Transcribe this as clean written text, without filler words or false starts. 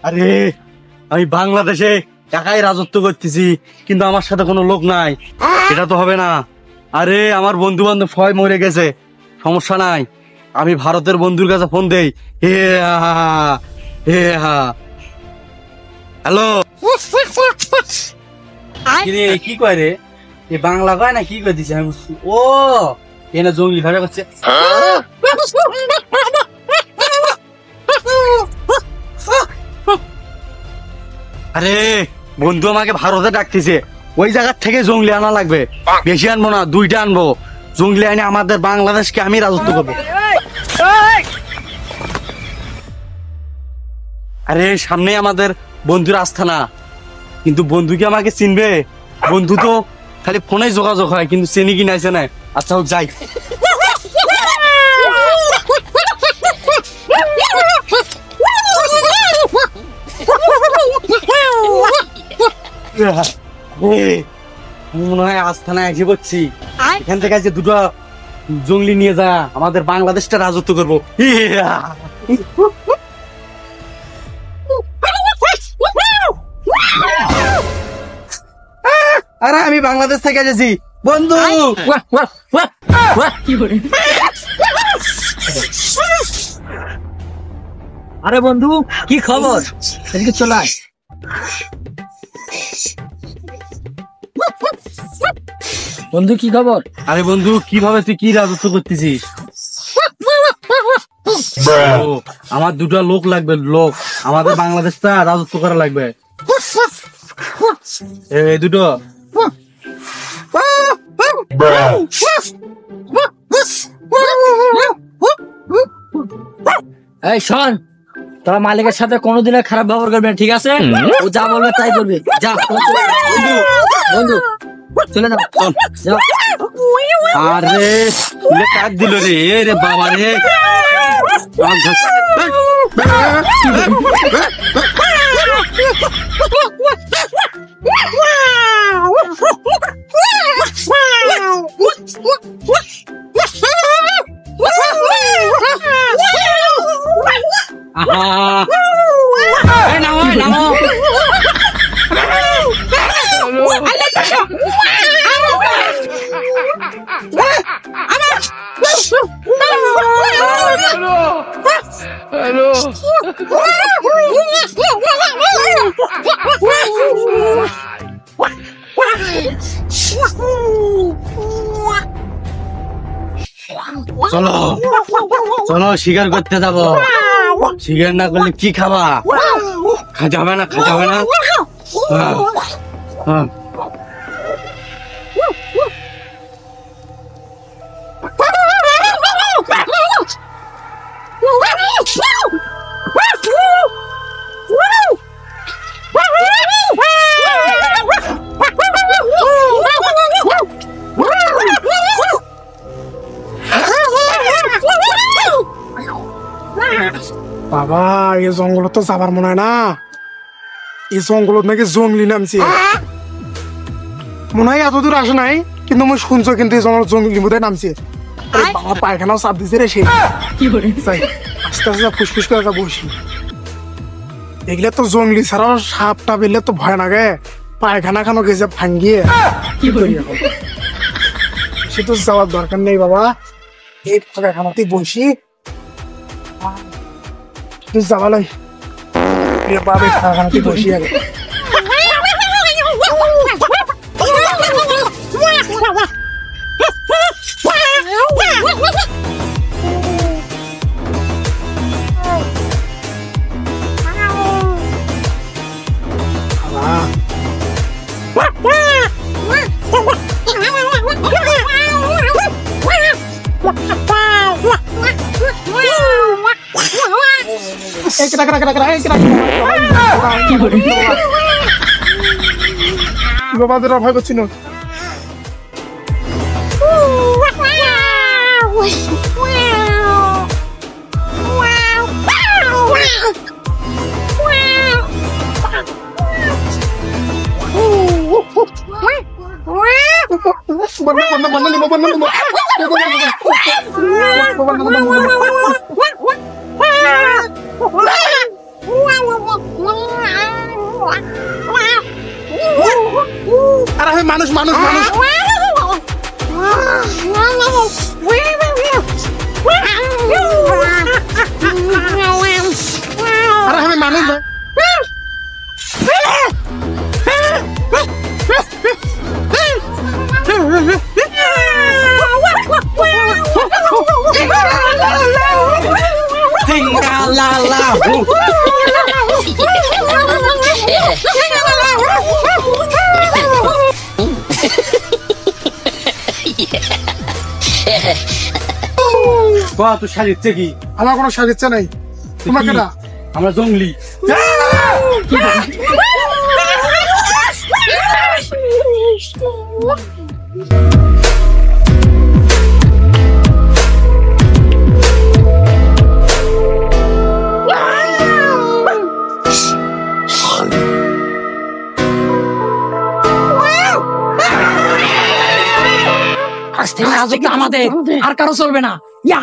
আরে আমি বাংলাদেশে একাই রাজত্ব করতেছি, কিন্তু আমার সাথে কোনো লোক নাই, এটা তো হবে না। আরে আমার বন্ধু বান্ধব সবাই মরে গেছে, সমস্যা নাই, আমি ভারতের বন্ধুর কাছে ফোন দেই। হ্যালো, কি কয় রে? এ বাংলা কয় না কি কয় দিছে? আমি বুঝছি। ও এনে জঙ্গলি ভাষা করছে। আরে বন্ধু আমাকে ভারতে ডাকতেছে, ওই জায়গার থেকে জঙ্গলি আনা লাগবে, বেশি আনবো না, 2টা আনবো। জঙ্গলি আনে আমাদের বাংলাদেশকে আমি রাজত্ব করবো। আরে সামনে আমাদের বন্ধুর আস্থানা, কিন্তু বন্ধু কি আমাকে চিনবে? বন্ধু তো খালি ফোনে যোগাযোগ হয়, কিন্তু চিনি কি নাইছে না। আচ্ছা হোক, যাই। মনে হয় আস্থানায় এসে পড়ছি। এখান থেকে আজকে 2টা জঙ্গলি নিয়ে যা, আমাদের বাংলাদেশটা রাজত্ব করবো। আরে আমি বাংলাদেশ থেকে এসেছি বন্ধু। আরে বন্ধু, কি খবর? এদিকে চলে আয়। বন্ধু কি খবর? আরে বন্ধু, কিভাবে তুই কি রাজত্ব করতেছিস? আমার 2টা লোক লাগবে, লোক, আমাদের বাংলাদেশটা রাজত্ব করা লাগবে। এই 2টো। এই শোন, তোরা মালিকের সাথে কোনোদিনও খারাপ ব্যবহার করবে না, ঠিক আছে? ও যা বলবে তাই করবে। যা বন্ধু, চলে যাও। আরে কাট দিল রে, রে বাবা রে। নামো। চলো চলো, শিকার করতে যাবো। শিকার না করলে কি খাবা? যাবে না, যাবে না। বাবা, এই জঙ্গল তো যাবার মনে হয় না। এই জঙ্গল নাকি জঙ্গলি নামছে, মনে হয় এত দূর আসে নাই, কিন্তু মই শুনছো কিন্তু এই জঙ্গল জঙ্গলি বোধ নামছে। বাবা পায়খানাও চাপ দিছে রে। সে আস্তে আস্তে ফুসফুস করে বসি, এগুলো তো জঙ্গলি ছাড়াও সাপটা বেরলে তো ভয় লাগে। পায়খানা খানো গেছে ভাঙ্গিয়ে, কি করি এখন? সে তো যাওয়ার দরকার নেই বাবা, এই পায়খানাতেই বসি। তুই যাবালাই বাবা, পায়খানাতেই বসি আগে। বাবাদের ভয় করছি না। বাহ, তুই সাজিচ্ছে কি? আমার কোনো সাজিচ্ছে নাই। তোমার কেটা? আমরা জঙ্গলি। আজ থেকে রাজত্ব আমাদের, আর কারো চলবে না। ইয়া